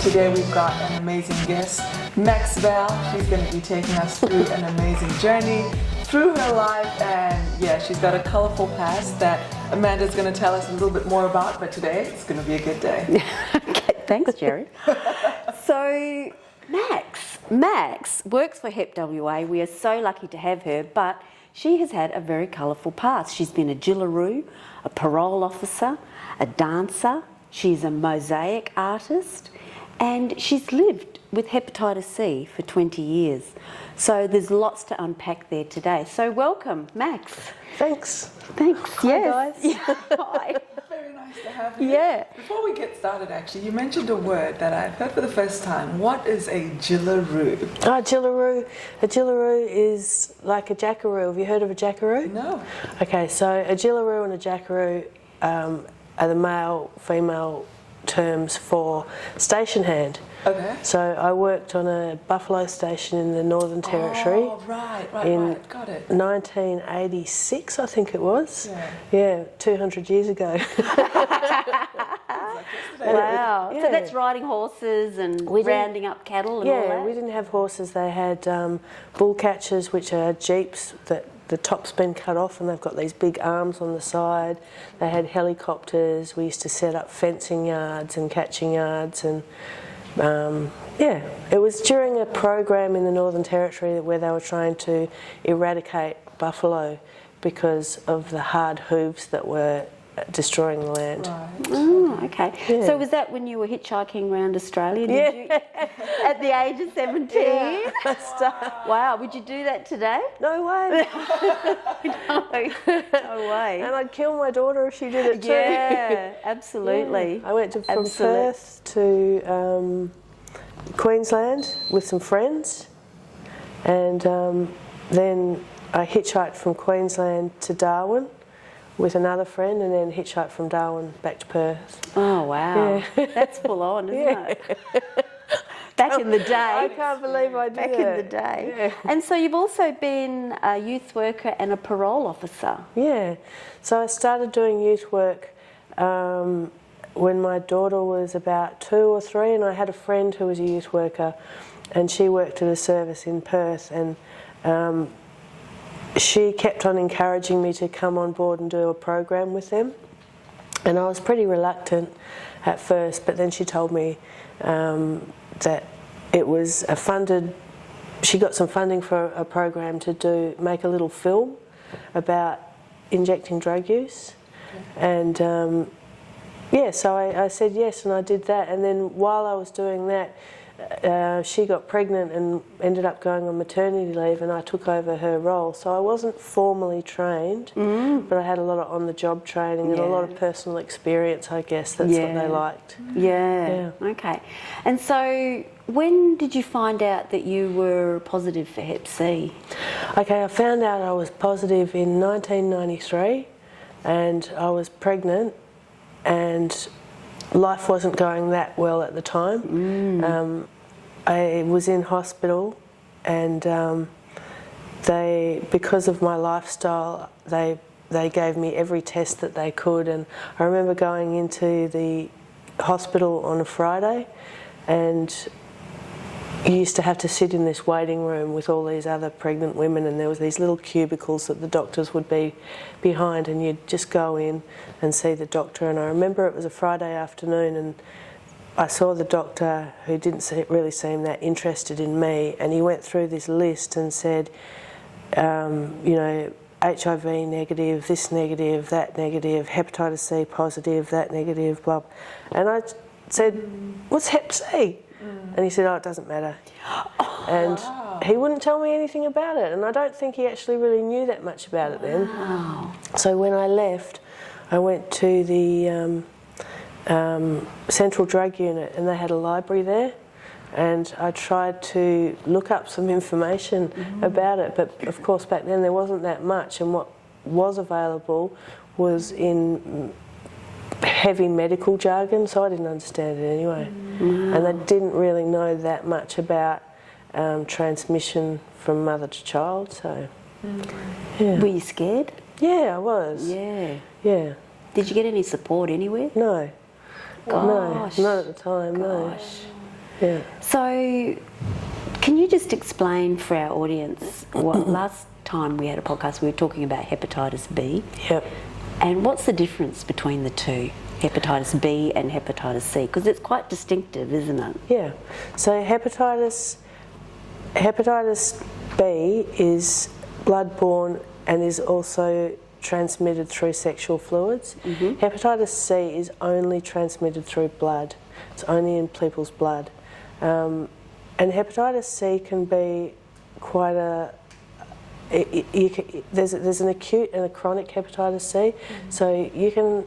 Today we've got an amazing guest, Max Val. She's going to be taking us through an amazing journey through her life, and yeah, she's got a colorful past that Amanda's going to tell us a little bit more about, but today it's going to be a good day. Okay, thanks, Jerry. So, Max works for HEP WA. We are so lucky to have her, but she has had a very colourful past. She's been a Jillaroo, a parole officer, a dancer, she's a mosaic artist, and she's lived with hepatitis C for 20 years. So there's lots to unpack there today. So welcome, Max. Thanks. Thanks. Hi, yes. guys. Hi. Very nice to have you. Yeah. Before we get started, actually, you mentioned a word that I've heard for the first time. What is a Jillaroo? Jillaroo. A Jillaroo is like a jackaroo. Have you heard of a jackaroo? No. Okay, so a Jillaroo and a jackaroo are the male, female terms for station hand. Okay. So I worked on a buffalo station in the Northern Territory. Oh, right, got it. 1986, I think it was. Yeah. 200 years ago. Wow. Yeah. So that's riding horses and rounding up cattle and all that? Yeah, we didn't have horses. They had bull catchers, which are jeeps that the top's been cut off and they've got these big arms on the side. They had helicopters. We used to set up fencing yards and catching yards, and it was during a program in the Northern Territory where they were trying to eradicate buffalo because of the hard hooves that were destroying the land. Right. Oh, okay. Yeah. So was that when you were hitchhiking around Australia? Yeah. Did you, at the age of 17? Yeah. Wow. Would you do that today? No way. No way. And I'd kill my daughter if she did it too. Yeah, absolutely. Yeah. I went from Perth to Queensland with some friends, and then I hitchhiked from Queensland to Darwin with another friend, and then hitchhiked from Darwin back to Perth. Oh, wow. Yeah. That's full on, isn't it? Back in the day. I can't believe I did Back in the day. Yeah. And so you've also been a youth worker and a parole officer. Yeah. So I started doing youth work when my daughter was about 2 or 3, and I had a friend who was a youth worker, and she worked at a service in Perth, and she kept on encouraging me to come on board and do a program with them, and I was pretty reluctant at first, but then she told me that it was she got some funding for a program to make a little film about injecting drug use, and so I said yes, and I did that, and then while I was doing that, she got pregnant and ended up going on maternity leave, and I took over her role. So I wasn't formally trained, but I had a lot of on-the-job training and a lot of personal experience, I guess. That's what they liked. Yeah. Okay. And so when did you find out that you were positive for Hep C? Okay, I found out I was positive in 1993, and I was pregnant, and life wasn't going that well at the time. I was in hospital, and because of my lifestyle, they gave me every test that they could. And I remember going into the hospital on a Friday, and you used to have to sit in this waiting room with all these other pregnant women, and there was these little cubicles that the doctors would be behind, and you'd just go in and see the doctor. And I remember it was a Friday afternoon, and I saw the doctor, who didn't really seem that interested in me, and he went through this list and said, HIV negative, this negative, that negative, hepatitis C positive, that negative, blah. And I said, what's Hep C? And he said, oh, it doesn't matter. And he wouldn't tell me anything about it, and I don't think he actually really knew that much about it then. So when I left, I went to the Central Drug Unit, and they had a library there, and I tried to look up some information about it, but of course back then there wasn't that much, and what was available was in heavy medical jargon, so I didn't understand it anyway. And they didn't really know that much about transmission from mother to child, so yeah. Were you scared? Yeah, I was. Yeah. Yeah. Did you get any support anywhere? No. Gosh. No, not at the time, no. Gosh. Yeah. So, can you just explain for our audience what last time we had a podcast we were talking about hepatitis B? Yep. And what's the difference between the two, hepatitis B and hepatitis C? Because it's quite distinctive, isn't it? Yeah. So hepatitis B is bloodborne and is also transmitted through sexual fluids. Hepatitis C is only transmitted through blood. It's only in people's blood. And hepatitis C can be quite there's an acute and a chronic hepatitis C. So you can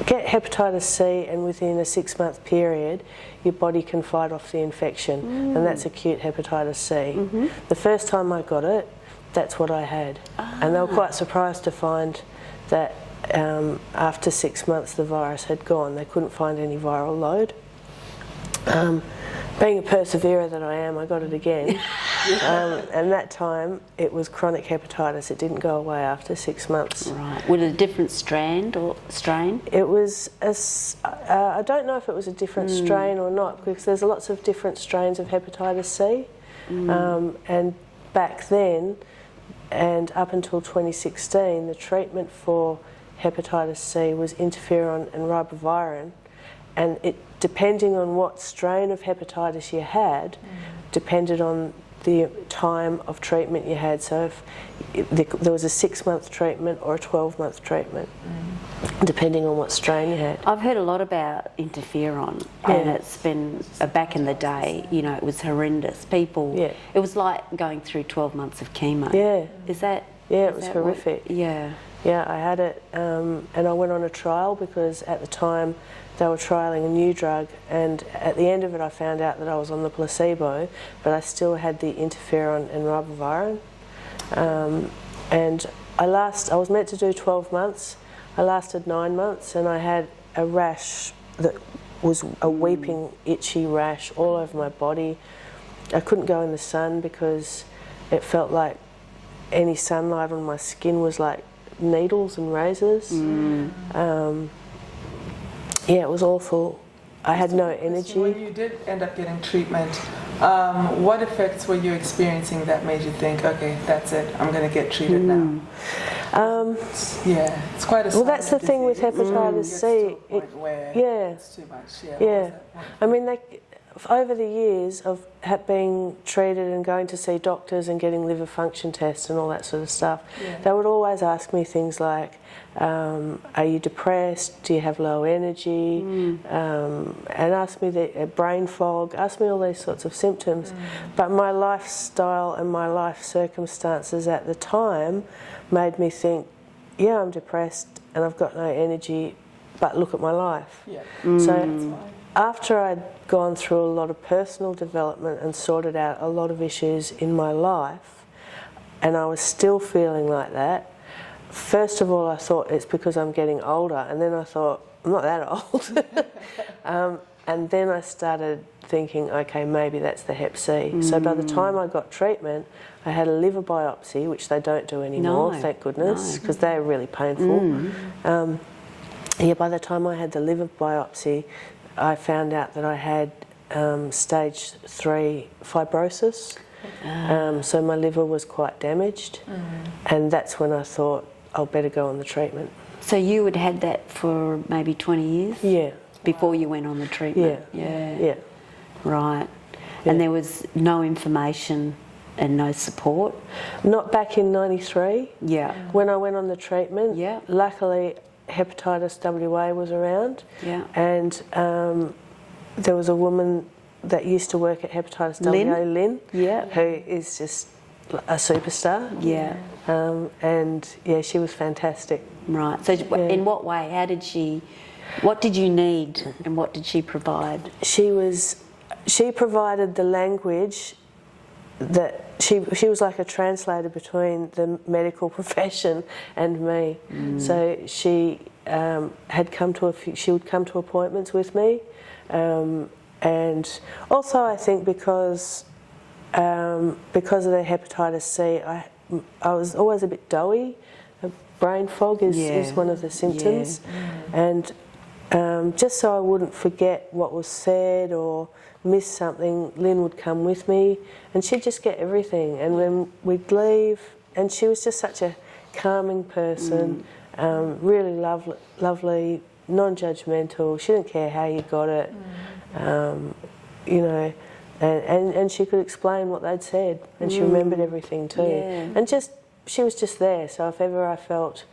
get hepatitis C and within a 6-month period your body can fight off the infection, and that's acute hepatitis C. The first time I got it, that's what I had. And they were quite surprised to find that after 6 months the virus had gone. They couldn't find any viral load. Being a perseverer that I am, I got it again. And that time it was chronic hepatitis. It didn't go away after 6 months. Right. Was it a different strand or strain? It was, I don't know if it was a different strain or not, because there's lots of different strains of hepatitis C. And back then, and up until 2016, the treatment for hepatitis C was interferon and ribavirin, and it, depending on what strain of hepatitis you had, depended on the time of treatment you had. So if there was a 6-month treatment or a 12-month treatment, depending on what strain you had. I've heard a lot about interferon, and it's been back in the day, you know, it was horrendous. People, it was like going through 12 months of chemo. Yeah. Is that? Yeah, it was horrific. Yeah. Yeah, I had it, and I went on a trial because at the time they were trialling a new drug, and at the end of it I found out that I was on the placebo, but I still had the interferon and ribavirin. And I was meant to do 12 months. I lasted 9 months, and I had a rash that was a weeping, itchy rash all over my body. I couldn't go in the sun because it felt like any sunlight on my skin was like needles and razors. Yeah, it was awful. I had no energy. When you did end up getting treatment, what effects were you experiencing that made you think, okay, that's it, I'm going to get treated now? Yeah, it's quite a Well, that's the thing with hepatitis C. It's too much. Yeah. I mean, over the years of being treated and going to see doctors and getting liver function tests and all that sort of stuff, they would always ask me things like, are you depressed? Do you have low energy? And ask me the brain fog, ask me all these sorts of symptoms. But my lifestyle and my life circumstances at the time made me think, yeah, I'm depressed and I've got no energy, but look at my life. So after I'd gone through a lot of personal development and sorted out a lot of issues in my life, and I was still feeling like that, first of all I thought it's because I'm getting older, and then I thought, I'm not that old. And then I started thinking, okay, maybe that's the hep C. So by the time I got treatment, I had a liver biopsy, which they don't do anymore, thank goodness, because they're really painful. By the time I had the liver biopsy, I found out that I had stage 3 fibrosis. So my liver was quite damaged, and that's when I thought, I'll better go on the treatment. So you had had that for maybe 20 years? Yeah. Before you went on the treatment? Yeah. Right. And there was no information and no support? Not back in 93. Yeah. When I went on the treatment, Yeah. luckily hepatitis WA was around. Yeah. And there was a woman that used to work at hepatitis WA, Lynn, who is just a superstar. Yeah. And yeah, she was fantastic. Right. So in what way? How did she... What did you need and what did she provide? She provided the language that she was like a translator between the medical profession and me. So she had come to she would come to appointments with me, and also I think because of the hepatitis C, I was always a bit doughy. Brain fog is one of the symptoms, and just so I wouldn't forget what was said or miss something, Lynn would come with me and she'd just get everything. And when we'd leave, and she was just such a calming person, really lovely, non-judgmental. She didn't care how you got it, you know, and she could explain what they'd said, and she remembered everything too. Yeah. And she was just there. So if ever I felt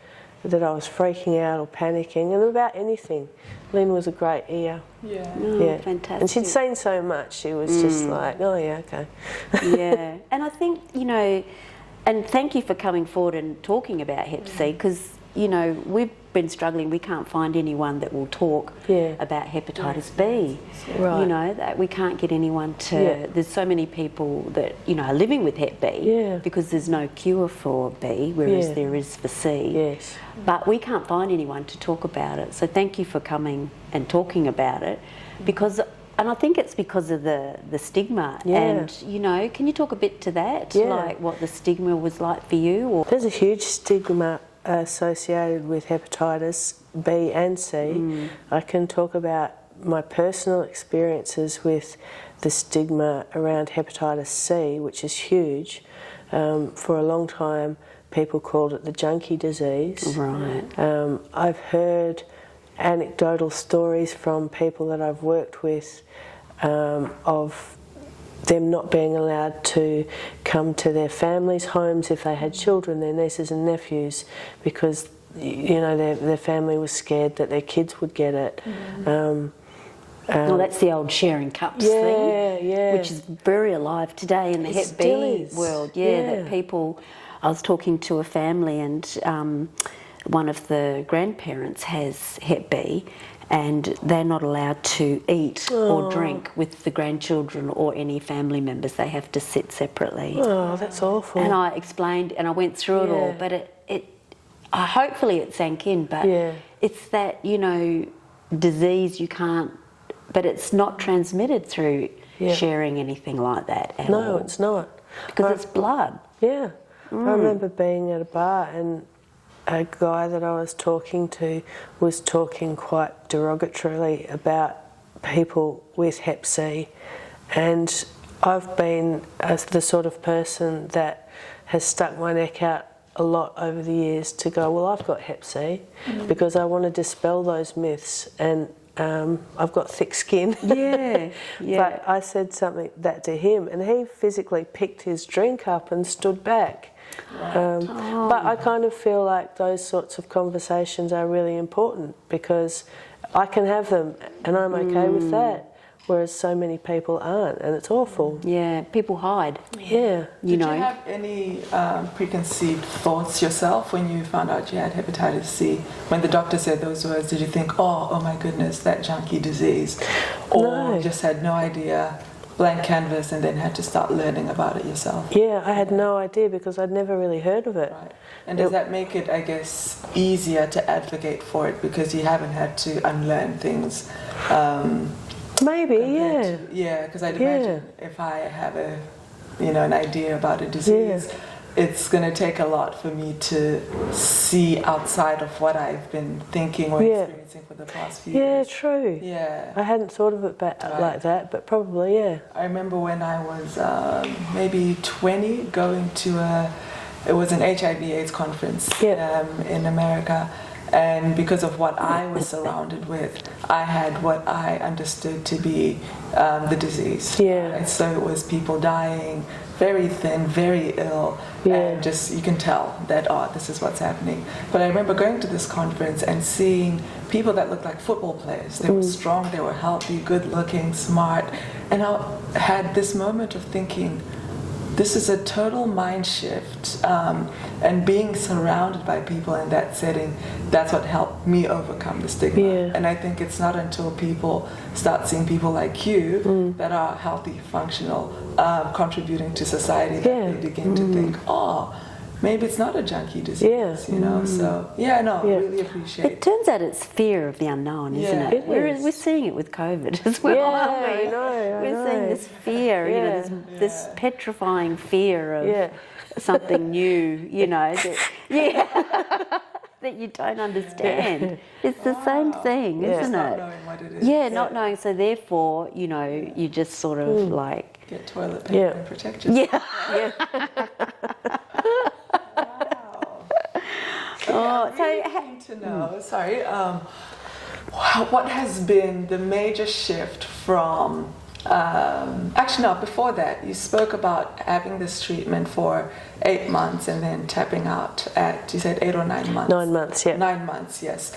that I was freaking out or panicking, and about anything, Lynn was a great ear. Yeah. Yeah, Fantastic. and she'd seen so much. She was just like, oh yeah, okay. Yeah, and I think, you know, and thank you for coming forward and talking about Hep C, because, you know, we've been struggling. We can't find anyone that will talk about hepatitis B. Right. You know, that we can't get anyone to. There's so many people that, you know, are living with Hep B because there's no cure for B, whereas there is for C. Yes. But we can't find anyone to talk about it. So thank you for coming and talking about it, because, and I think it's because of the stigma. Yeah. And, you know, can you talk a bit to that? Yeah. Like what the stigma was like for you? Or There's a huge stigma associated with hepatitis B and C. I can talk about my personal experiences with the stigma around hepatitis C, which is huge. For a long time, people called it the junkie disease. Right. I've heard anecdotal stories from people that I've worked with of them not being allowed to come to their families' homes if they had children, their nieces and nephews, because, you know, their family was scared that their kids would get it. Well, that's the old sharing cups thing, which is very alive today in the Hep B world. Yeah, that people. I was talking to a family, and one of the grandparents has Hep B, and they're not allowed to eat or drink with the grandchildren or any family members. They have to sit separately. Oh, that's awful. And I explained, and I went through it all, but hopefully it sank in, but it's that, you know, disease you can't, but it's not transmitted through sharing anything like that at all. No, it's not. Because it's blood. Yeah. I remember being at a bar and a guy that I was talking to was talking quite derogatorily about people with Hep C, and I've been the sort of person that has stuck my neck out a lot over the years to go, well, I've got Hep C, because I want to dispel those myths, and I've got thick skin. But I said something that to him, and he physically picked his drink up and stood back. But I kind of feel like those sorts of conversations are really important, because I can have them and I'm okay with that, whereas so many people aren't, and it's awful. Yeah, people hide. Yeah. Did you have any preconceived thoughts yourself when you found out you had hepatitis C? When the doctor said those words, did you think, oh my goodness, that junkie disease? Or just had no idea, blank canvas, and then had to start learning about it yourself? Yeah, I had no idea, because I'd never really heard of it. Right. And does that make it, I guess, easier to advocate for it, because you haven't had to unlearn things? Maybe, yeah. Yeah, because I'd imagine if I have an idea about a disease, it's going to take a lot for me to see outside of what I've been thinking or experiencing for the past few years. Yeah, true. Yeah. I hadn't thought of it like that, but probably, I remember when I was maybe 20 going to it was an HIV/AIDS conference in America. And because of what I was surrounded with, I had what I understood to be the disease. Yeah. Right? So it was people dying, very thin, very ill, and just you can tell that, this is what's happening. But I remember going to this conference and seeing people that looked like football players. They were strong, they were healthy, good looking, smart. And I had this moment of thinking, this is a total mind shift, and being surrounded by people in that setting, that's what helped me overcome the stigma. And I think it's not until people start seeing people like you that are healthy, functional, contributing to society, that they begin to think, maybe it's not a junkie disease, you know. So really appreciate it. Turns out it's fear of the unknown, isn't it? We're seeing it with COVID as well, aren't we? I know. We're seeing this fear, you know, this petrifying fear of something new, you know. that you don't understand. It's the same thing, isn't Not it? knowing what it is. Yeah, not knowing. So therefore, you know, you just sort of like... Get toilet paper and protect yourself. Yeah. Wow. I'm really keen to know, what has been the major shift from, actually no, before that, you spoke about having this treatment for 8 months and then tapping out at, you said 8 or 9 months? 9 months, yeah. 9 months, yes.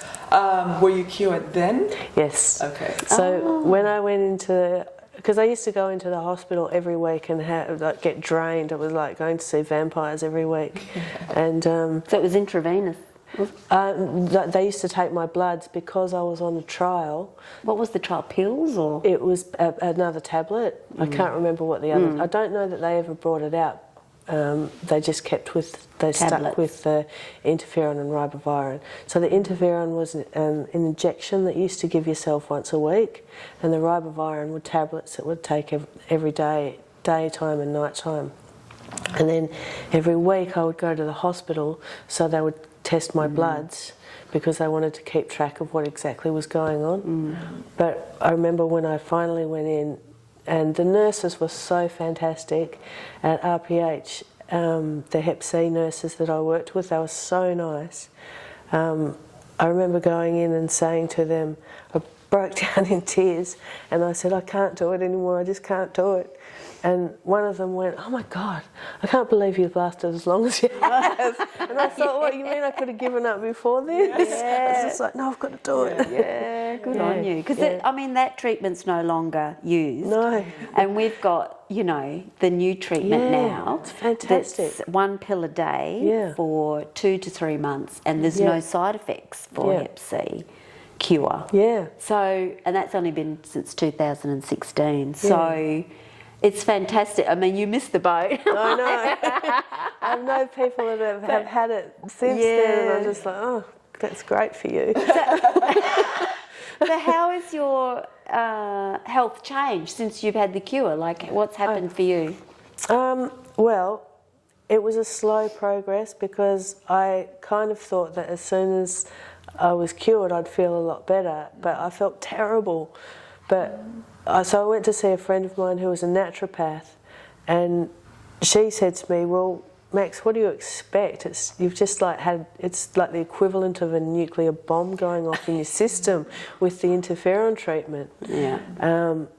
Were you cured then? Yes. Okay. So when I went into, because I used to go into the hospital every week and get drained. It was like going to see vampires every week. And So it was intravenous. they used to take my bloods because I was on a trial. What was the trial? Pills or? It was another tablet. I can't remember what the other. I don't know that they ever brought it out. They just stuck with the interferon and ribavirin. So the interferon was an injection that you used to give yourself once a week, and the ribavirin were tablets that would take every day, daytime and nighttime. And then every week I would go to the hospital, so they would test my bloods because they wanted to keep track of what exactly was going on. But I remember when I finally went in, and the nurses were so fantastic at RPH, the Hep C nurses that I worked with, they were so nice. I remember going in and saying to them, I broke down in tears, and I said, I can't do it anymore, I just can't do it. And one of them went, oh my God, I can't believe you've lasted as long as you have. And I thought, what, you mean I could have given up before this? I was just like, no, I've got to do it. Yeah, good on you. Because, I mean, that treatment's no longer used. No. And we've got, you know, the new treatment now. It's fantastic. That's 1 pill a day for 2 to 3 months, and there's no side effects for Hep C cure. Yeah. So, and that's only been since 2016. So... It's fantastic. I mean, you missed the boat. I know. I know people that have had it since then, and I'm just like, oh, that's great for you. So how has your health changed since you've had the cure? Like, what's happened for you? Well, it was a slow progress because I kind of thought that as soon as I was cured, I'd feel a lot better, but I felt terrible. But so I went to see a friend of mine who was a naturopath, and she said to me, well, Max, what do you expect? You've just like it's like the equivalent of a nuclear bomb going off in your system with the interferon treatment. Yeah.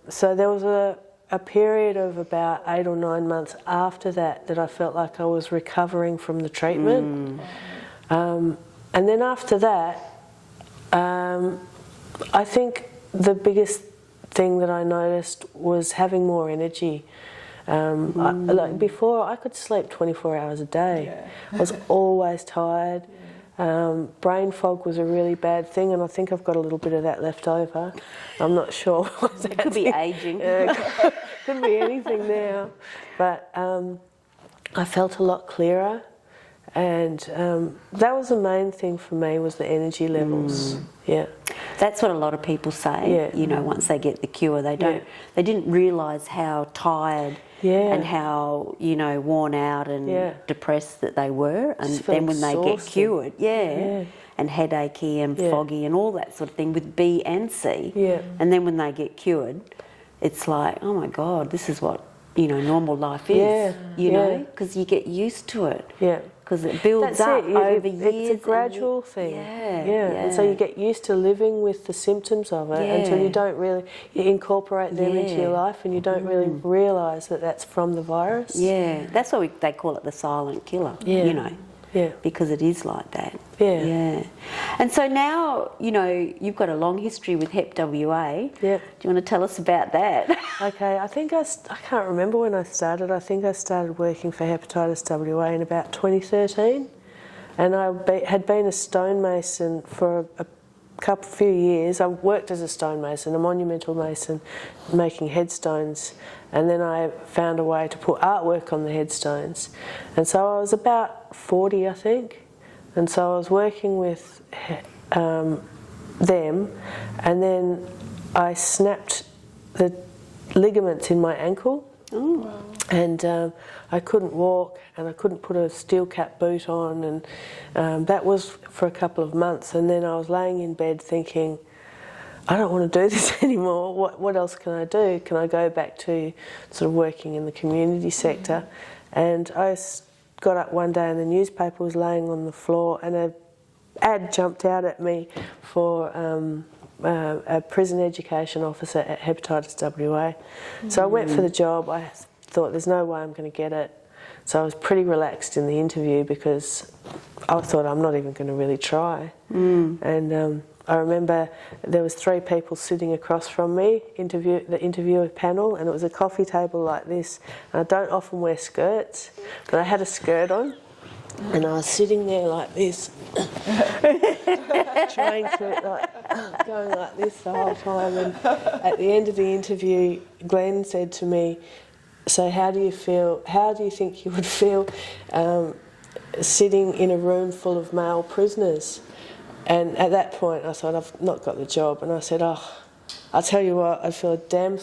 So there was a period of about 8 or 9 months after that I felt like I was recovering from the treatment. And then after that, I think the biggest thing that I noticed was having more energy. Like before, I could sleep 24 hours a day. I was always tired. Brain fog was a really bad thing, and I think I've got a little bit of that left over. I'm not sure. It could be ageing. Could be anything now. But I felt a lot clearer, and that was the main thing for me, was the energy levels. Yeah. That's what a lot of people say. Yeah. You know, once they get the cure, they didn't realise how tired and how, you know, worn out and depressed that they were, and then when they get cured, and headachy and foggy and all that sort of thing with B and C, and then when they get cured, it's like, oh my God, this is what, you know, normal life is. You know, because you get used to it. Yeah. Because it builds up over years. It's a gradual thing. And so you get used to living with the symptoms of it until you don't really, you incorporate them into your life, and you don't really realise that that's from the virus. Yeah, that's why they call it the silent killer, you know. Yeah. Because it is like that. Yeah. And so now, you know, you've got a long history with Hep WA. Yeah. Do you want to tell us about that? Okay, I think I can't remember when I started. I think I started working for Hepatitis WA in about 2013. And I had been a stonemason for a few years. I worked as a stonemason, a monumental mason, making headstones, and then I found a way to put artwork on the headstones. And so I was about 40, I think, and so I was working with them, and then I snapped the ligaments in my ankle. And I couldn't walk, and I couldn't put a steel cap boot on, and that was for a couple of months. And then I was laying in bed thinking, I don't want to do this anymore. What else can I do? Can I go back to sort of working in the community sector? And I got up one day and the newspaper was laying on the floor, and an ad jumped out at me for a prison education officer at Hepatitis WA. So I went for the job. I thought there's no way I'm going to get it. So I was pretty relaxed in the interview because I thought I'm not even going to really try. And I remember there was 3 people sitting across from me, the interviewer panel, and it was a coffee table like this. And I don't often wear skirts, but I had a skirt on, and I was sitting there like this, trying to, going like this the whole time. And at the end of the interview, Glenn said to me, "So how do you feel? How do you think you would feel sitting in a room full of male prisoners?" And at that point, I thought, I've not got the job. And I said, "Oh, I'll tell you what, I'd feel a damn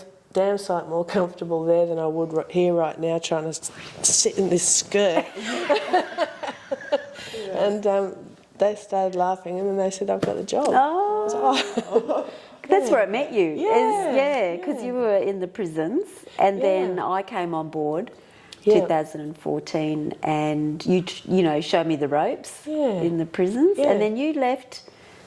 sight more comfortable there than I would here right now, trying to sit in this skirt." And they started laughing, and then they said, "I've got the job." Oh. That's where I met you. Yeah. Because you were in the prisons, and then I came on board 2014, and you know, showed me the ropes in the prisons, and then you left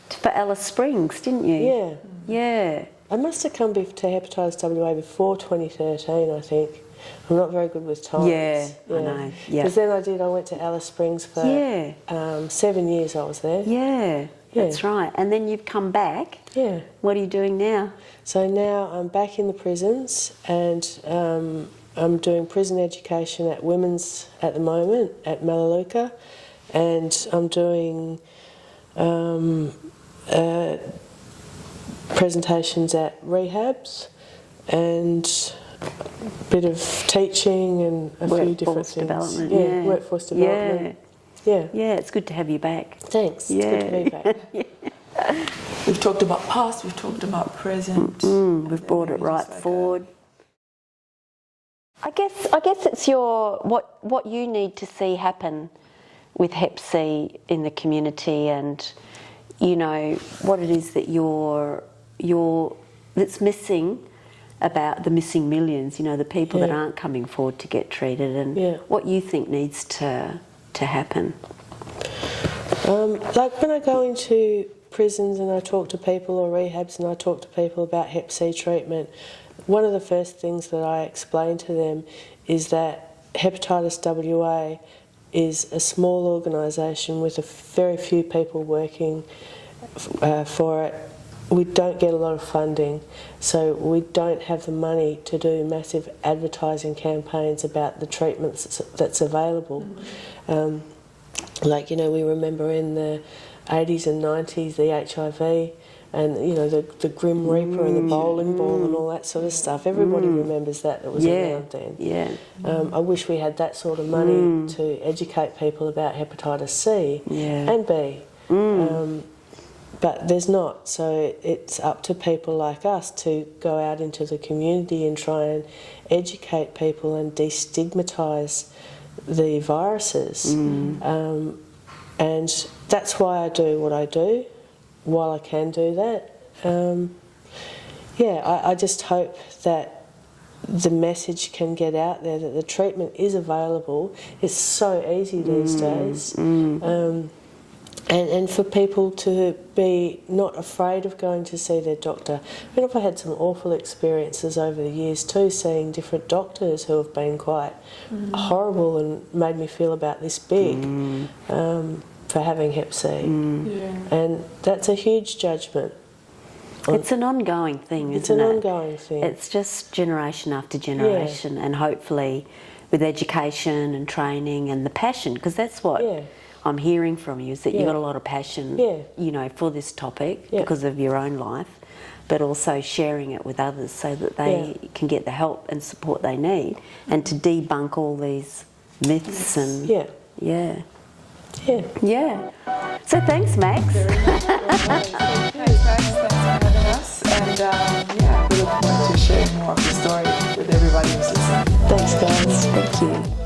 for Alice Springs, didn't you? Yeah. I must have come to Hepatitis WA before 2013, I think. I'm not very good with times. Yeah, I know. Yeah. Because then I went to Alice Springs for 7 years. I was there. Yeah, that's right. And then you've come back. Yeah. What are you doing now? So now I'm back in the prisons, and I'm doing prison education at Women's at the moment at Melaleuca, and I'm doing presentations at rehabs and a bit of teaching and a few different things. Development, workforce development. Yeah, it's good to have you back. Thanks. It's good to be back. We've talked about past, we've talked about present. We've brought it right forward. I guess it's what you need to see happen with Hep C in the community, and you know what it is that that's missing about the missing millions. You know, the people that aren't coming forward to get treated, and what you think needs to happen. Like when I go into prisons and I talk to people, or rehabs, and I talk to people about Hep C treatment, one of the first things that I explain to them is that Hepatitis WA is a small organisation with a very few people working for it. We don't get a lot of funding, so we don't have the money to do massive advertising campaigns about the treatments that's available. Like, you know, we remember in the 80s and 90s the HIV and, you know, the Grim Reaper and the bowling ball and all that sort of stuff. Everybody remembers that was around then. Yeah. I wish we had that sort of money to educate people about hepatitis C and B. But there's not, so it's up to people like us to go out into the community and try and educate people and destigmatise the viruses. And that's why I do what I do, while I can do that. I just hope that the message can get out there that the treatment is available. It's so easy these days. And for people to be not afraid of going to see their doctor. I mean, I've had some awful experiences over the years too, seeing different doctors who have been quite horrible and made me feel about this big for having Hep C. And that's a huge judgment. It's an ongoing thing, isn't it? It's an ongoing thing. It's just generation after generation, and hopefully with education and training and the passion, because that's what I'm hearing from you, is that you've got a lot of passion, you know, for this topic because of your own life, but also sharing it with others so that they can get the help and support they need, and to debunk all these myths and So thanks, Max. Thanks, Max. Thanks for having us. And we look forward to sharing more of the story with everybody who's listening. Thanks, guys. Thank you.